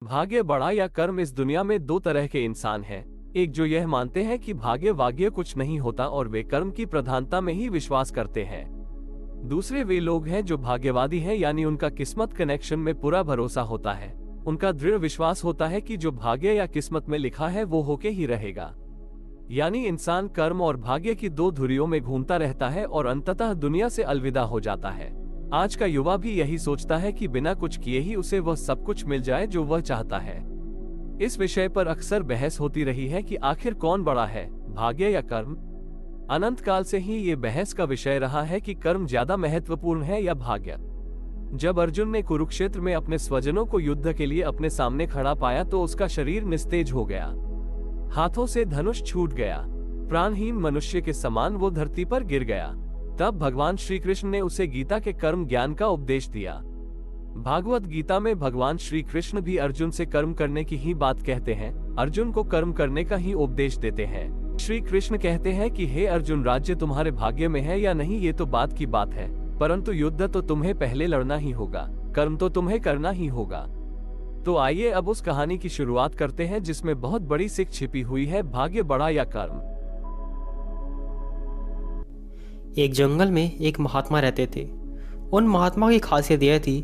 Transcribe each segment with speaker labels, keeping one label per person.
Speaker 1: भाग्य बड़ा या कर्म। इस दुनिया में दो तरह के इंसान हैं। एक जो यह मानते हैं कि भाग्य वाग्य कुछ नहीं होता और वे कर्म की प्रधानता में ही विश्वास करते हैं। दूसरे वे लोग हैं जो भाग्यवादी हैं, यानी उनका किस्मत कनेक्शन में पूरा भरोसा होता है। उनका दृढ़ विश्वास होता है कि जो भाग्य या किस्मत में लिखा है वो होके ही रहेगा। यानी इंसान कर्म और भाग्य की दो धुरियों में घूमता रहता है और अंततः दुनिया से अलविदा हो जाता है। आज का युवा भी यही सोचता है कि बिना कुछ किए ही उसे वह सब कुछ मिल जाए जो वह चाहता है। इस विषय पर अक्सर बहस होती रही है कि आखिर कौन बड़ा है, भाग्य या कर्म। अनंत काल से ही ये बहस का विषय रहा है कि कर्म ज्यादा महत्वपूर्ण है या भाग्य। जब अर्जुन ने कुरुक्षेत्र में अपने स्वजनों को युद्ध के लिए अपने सामने खड़ा पाया तो उसका शरीर निस्तेज हो गया, हाथों से धनुष छूट गया, प्राणहीन मनुष्य के समान वो धरती पर गिर गया। तब भगवान श्री कृष्ण ने उसे गीता के कर्म ज्ञान का उपदेश दिया। भागवत गीता में भगवान श्री कृष्ण भी अर्जुन से कर्म करने की ही बात कहते हैं, अर्जुन को कर्म करने का ही उपदेश देते हैं। श्री कृष्ण कहते हैं कि हे अर्जुन, राज्य तुम्हारे भाग्य में है या नहीं ये तो बात की बात है, परंतु युद्ध तो तुम्हें पहले लड़ना ही होगा, कर्म तो तुम्हें करना ही होगा। तो आइए अब उस कहानी की शुरुआत करते हैं जिसमें बहुत बड़ी सीख छिपी हुई है, भाग्य बड़ा या कर्म।
Speaker 2: एक जंगल में एक महात्मा रहते थे। उन महात्मा की खासियत यह थी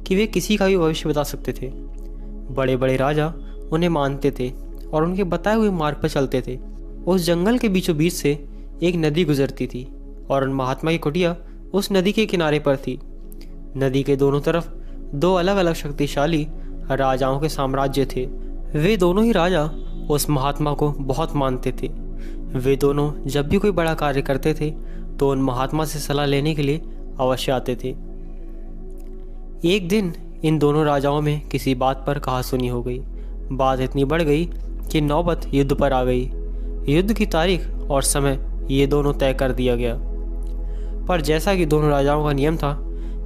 Speaker 2: कि वे किसी का भी भविष्य बता सकते थे। बड़े बड़े राजा उन्हें मानते थे और उनके बताए हुए मार्ग पर चलते थे। उस जंगल के बीचों बीच से एक नदी गुजरती थी और उन महात्मा की कुटिया उस नदी के किनारे पर थी। नदी के दोनों तरफ दो अलग अलग शक्तिशाली राजाओं के साम्राज्य थे। वे दोनों ही राजा उस महात्मा को बहुत मानते थे। वे दोनों जब भी कोई बड़ा कार्य करते थे तो उन महात्मा से सलाह लेने के लिए अवश्य आते थे। एक दिन इन दोनों राजाओं में किसी बात पर कहासुनी हो गई। बात इतनी बढ़ गई कि नौबत युद्ध पर आ गई। युद्ध की तारीख और समय ये दोनों तय कर दिया गया। पर जैसा कि दोनों राजाओं का नियम था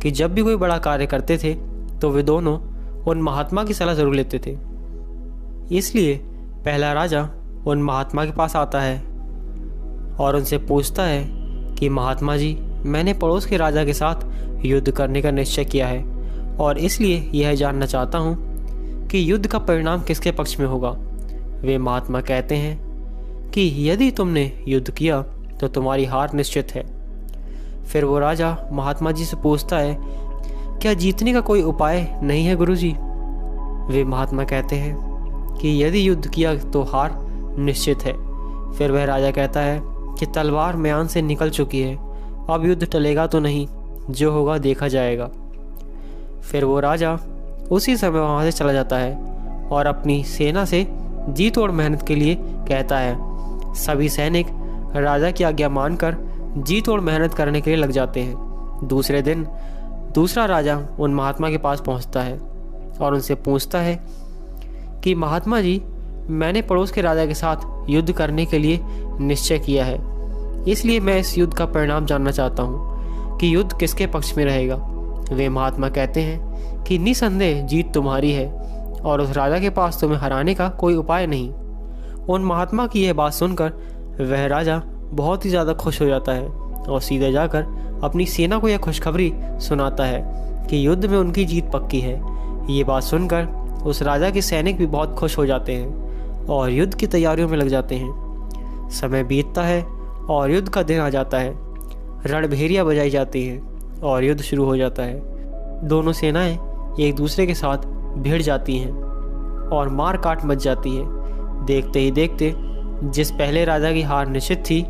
Speaker 2: कि जब भी कोई बड़ा कार्य करते थे तो वे दोनों उन महात्मा की सलाह जरूर लेते थे। इसलिए पहला राजा उन महात्मा के पास आता है और उनसे पूछता है कि महात्मा जी, मैंने पड़ोस के राजा के साथ युद्ध करने का निश्चय किया है और इसलिए यह जानना चाहता हूँ कि युद्ध का परिणाम किसके पक्ष में होगा। वे महात्मा कहते हैं कि यदि तुमने युद्ध किया तो तुम्हारी हार निश्चित है। फिर वो राजा महात्मा जी से पूछता है, क्या जीतने का कोई उपाय नहीं है गुरुजी? वे महात्मा कहते हैं कि यदि युद्ध किया तो हार निश्चित है। फिर वह राजा कहता है कि तलवार म्यान से निकल चुकी है, अब युद्ध टलेगा तो नहीं, जो होगा देखा जाएगा। फिर वो राजा उसी समय वहाँ से चला जाता है और अपनी सेना से जी तोड़ मेहनत के लिए कहता है। सभी सैनिक राजा की आज्ञा मानकर जी तोड़ मेहनत करने के लिए लग जाते हैं। दूसरे दिन दूसरा राजा उन महात्मा के पास पहुँचता है और उनसे पूछता है कि महात्मा जी, मैंने पड़ोस के राजा के साथ युद्ध करने के लिए निश्चय किया है, इसलिए मैं इस युद्ध का परिणाम जानना चाहता हूँ कि युद्ध किसके पक्ष में रहेगा। वे महात्मा कहते हैं कि निसंदेह जीत तुम्हारी है और उस राजा के पास तुम्हें हराने का कोई उपाय नहीं। उन महात्मा की यह बात सुनकर वह राजा बहुत ही ज़्यादा खुश हो जाता है और सीधे जाकर अपनी सेना को यह खुशखबरी सुनाता है कि युद्ध में उनकी जीत पक्की है। ये बात सुनकर उस राजा के सैनिक भी बहुत खुश हो जाते हैं और युद्ध की तैयारियों में लग जाते हैं। समय बीतता है और युद्ध का दिन आ जाता है। रणभेरियाँ बजाई जाती हैं और युद्ध शुरू हो जाता है। दोनों सेनाएं एक दूसरे के साथ भिड़ जाती हैं और मार काट मच जाती है। देखते ही देखते जिस पहले राजा की हार निश्चित थी,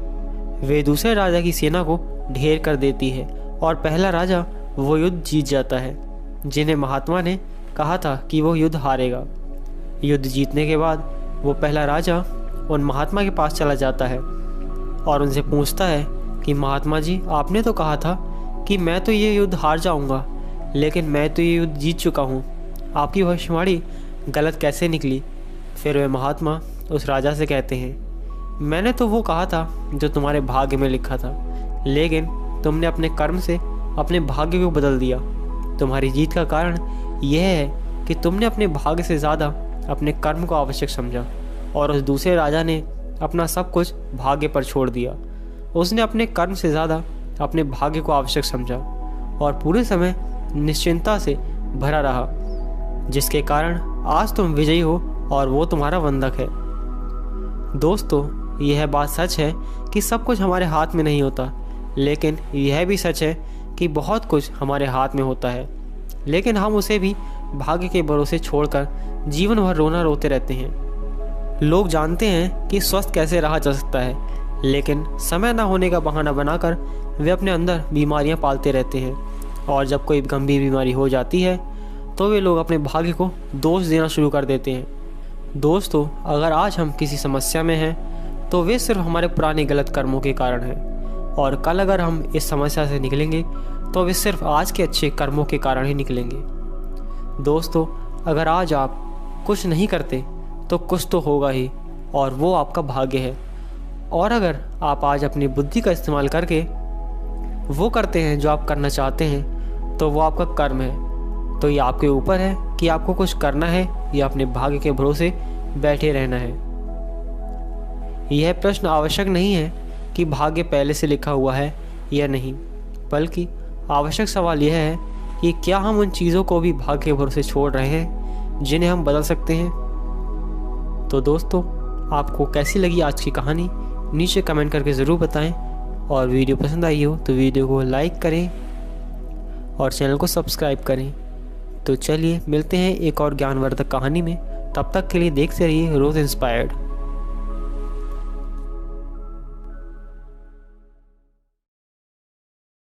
Speaker 2: वे दूसरे राजा की सेना को ढेर कर देती है और पहला राजा वो युद्ध जीत जाता है जिन्हें महात्मा ने कहा था कि वो युद्ध हारेगा। युद्ध जीतने के बाद वो पहला राजा उन महात्मा के पास चला जाता है और उनसे पूछता है कि महात्मा जी, आपने तो कहा था कि मैं तो ये युद्ध हार जाऊंगा, लेकिन मैं तो ये युद्ध जीत चुका हूँ। आपकी भविष्यवाणी गलत कैसे निकली? फिर वे महात्मा उस राजा से कहते हैं, मैंने तो वो कहा था जो तुम्हारे भाग्य में लिखा था, लेकिन तुमने अपने कर्म से अपने भाग्य को बदल दिया। तुम्हारी जीत का कारण यह है कि तुमने अपने भाग्य से ज़्यादा अपने कर्म को आवश्यक समझा और उस दूसरे राजा ने अपना सब कुछ भाग्य पर छोड़ दिया। उसने अपने कर्म से ज़्यादा अपने भाग्य को आवश्यक समझा और पूरे समय निश्चिंता से भरा रहा, जिसके कारण आज तुम विजयी हो और वो तुम्हारा बंधक है। दोस्तों, यह बात सच है कि सब कुछ हमारे हाथ में नहीं होता, लेकिन यह भी सच है कि बहुत कुछ हमारे हाथ में होता है, लेकिन हम उसे भी भाग्य के भरोसे छोड़कर जीवन भर रोना रोते रहते हैं। लोग जानते हैं कि स्वस्थ कैसे रहा जा सकता है, लेकिन समय ना होने का बहाना बनाकर वे अपने अंदर बीमारियां पालते रहते हैं, और जब कोई गंभीर बीमारी हो जाती है तो वे लोग अपने भाग्य को दोष देना शुरू कर देते हैं। दोस्तों, अगर आज हम किसी समस्या में हैं तो वे सिर्फ हमारे पुराने गलत कर्मों के कारण हैं, और कल अगर हम इस समस्या से निकलेंगे तो वे सिर्फ आज के अच्छे कर्मों के कारण ही निकलेंगे। दोस्तों, अगर आज आप कुछ नहीं करते तो कुछ तो होगा ही, और वो आपका भाग्य है। और अगर आप आज अपनी बुद्धि का इस्तेमाल करके वो करते हैं जो आप करना चाहते हैं तो वो आपका कर्म है। तो ये आपके ऊपर है कि आपको कुछ करना है या अपने भाग्य के भरोसे बैठे रहना है। यह प्रश्न आवश्यक नहीं है कि भाग्य पहले से लिखा हुआ है या नहीं, बल्कि आवश्यक सवाल यह है कि क्या हम उन चीज़ों को भी भाग्य के भरोसे छोड़ रहे हैं जिन्हें हम बदल सकते हैं। तो दोस्तों, आपको कैसी लगी आज की कहानी नीचे कमेंट करके ज़रूर बताएं, और वीडियो पसंद आई हो तो वीडियो को लाइक करें और चैनल को सब्सक्राइब करें। तो चलिए मिलते हैं एक और ज्ञानवर्धक कहानी में। तब तक के लिए देखते रहिए रोज़ इंस्पायर्ड।